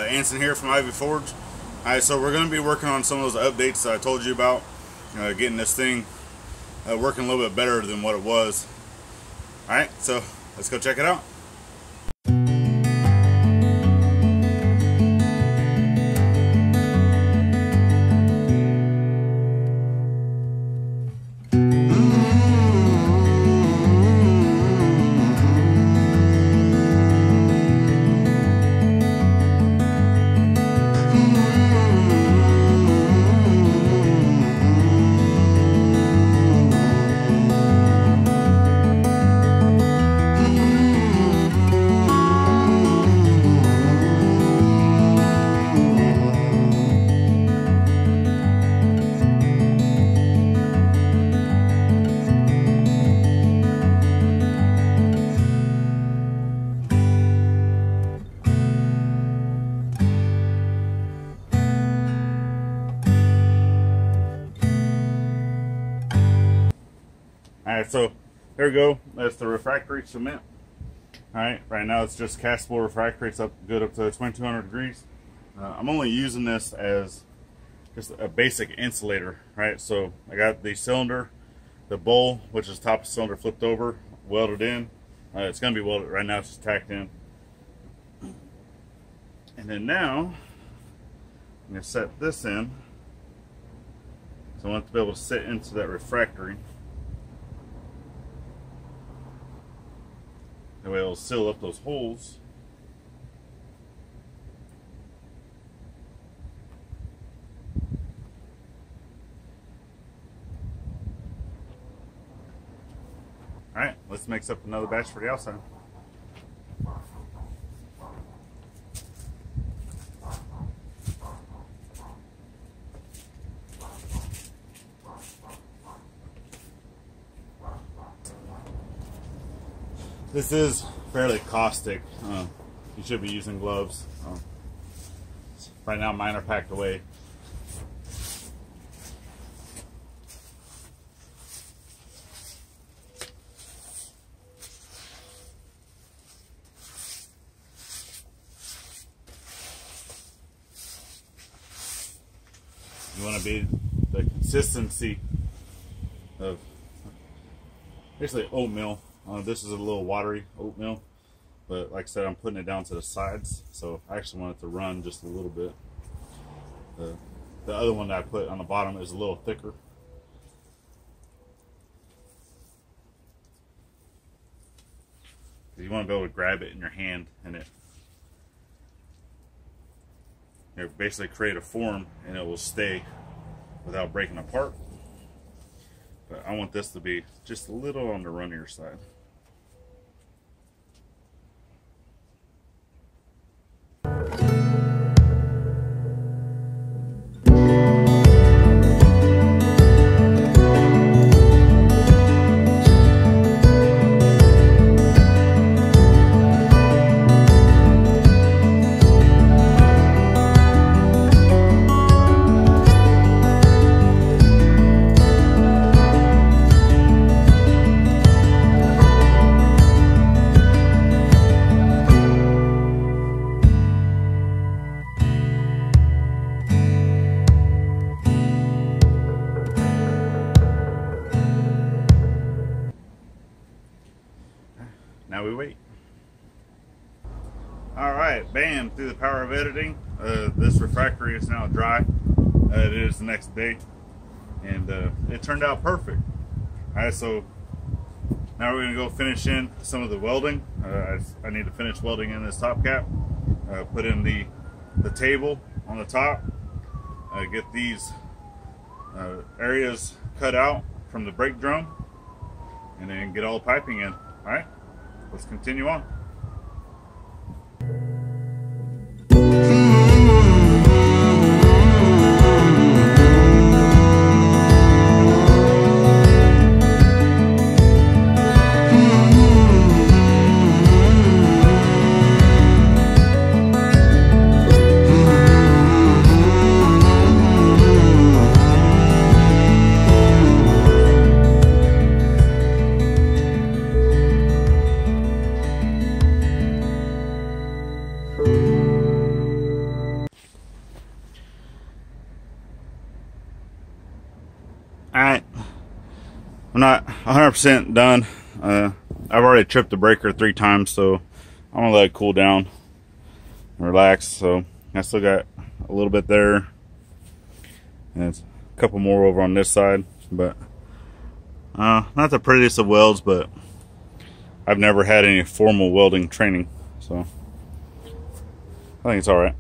Anson here from Ivey Forge. Alright, so we're going to be working on some of those updates that I told you about. Getting this thing working a little bit better than what it was. Alright, so let's go check it out. Alright, so there we go. That's the refractory cement. Alright, right now it's just castable refractory. It's good up to 2200 degrees. I'm only using this as just a basic insulator, right? So I got the cylinder, the bowl, which is top of cylinder flipped over, welded in. It's going to be welded right now, it's just tacked in. And then now I'm going to set this in. So I want it to be able to sit into that refractory. That way it'll seal up those holes. Alright, let's mix up another batch for the outside. This is fairly caustic. You should be using gloves. Right now mine are packed away. You want to be the consistency of basically oatmeal. This is a little watery oatmeal, but like I said, I'm putting it down to the sides, so I actually want it to run just a little bit. The other one that I put on the bottom is a little thicker. You want to be able to grab it in your hand and it basically create a form and it will stay without breaking apart. But I want this to be just a little on the runnier side. Now we wait. Alright, bam, through the power of editing, this refractory is now dry. It is the next day, and it turned out perfect. Alright, so now we're going to go finish in some of the welding. I need to finish welding in this top cap, put in the table on the top, get these areas cut out from the brake drum, and then get all the piping in. Alright, let's continue on. 100% done. I've already tripped the breaker 3 times, so I'm gonna let it cool down and relax. So I still got a little bit there, and it's a couple more over on this side, but not the prettiest of welds, but I've never had any formal welding training, so I think it's all right.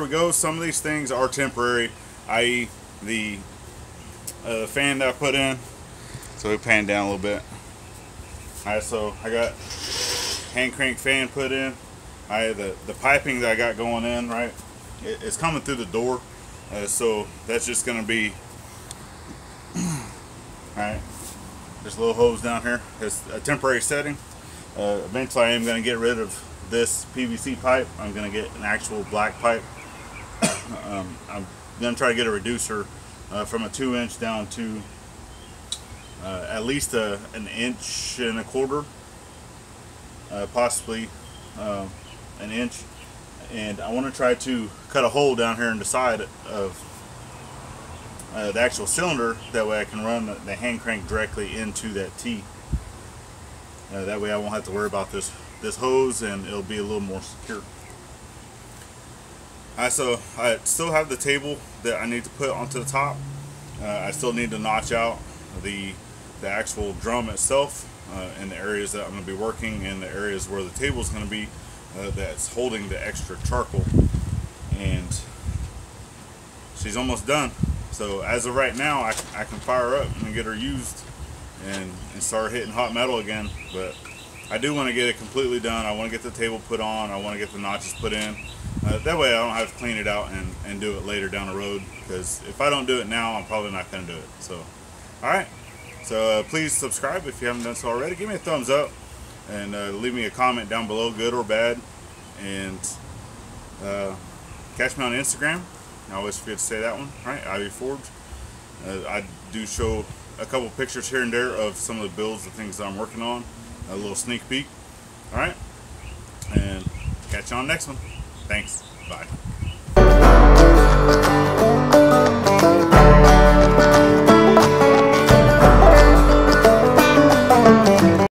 we go, some of these things are temporary, i.e. the fan that I put in. So we pan down a little bit. Alright, so I got hand crank fan put in. The piping that I got going in, right, it's coming through the door, so that's just going to be, alright, there's a little hose down here. It's a temporary setting. Eventually I am going to get rid of this PVC pipe. I'm going to get an actual black pipe. I'm going to try to get a reducer from a 2-inch down to at least an 1.25 inches, possibly an inch, and I want to try to cut a hole down here in the side of the actual cylinder. That way I can run the hand crank directly into that T. That way I won't have to worry about this hose, and it'll be a little more secure. So I still have the table that I need to put onto the top. I still need to notch out the actual drum itself in the areas that I'm going to be working, and the areas where the table is going to be that's holding the extra charcoal. And she's almost done. So as of right now, I can fire up and get her used and start hitting hot metal again. But I do want to get it completely done. I want to get the table put on. I want to get the notches put in. That way I don't have to clean it out and do it later down the road, because if I don't do it now, I'm probably not going to do it. So, alright. So please subscribe if you haven't done so already. Give me a thumbs up, and leave me a comment down below, good or bad. And catch me on Instagram. I always forget to say that one. Right, Ivey Forge. I do show a couple pictures here and there of some of the builds, the things that I'm working on. A little sneak peek. Alright, and catch you on the next one. Thanks. Bye.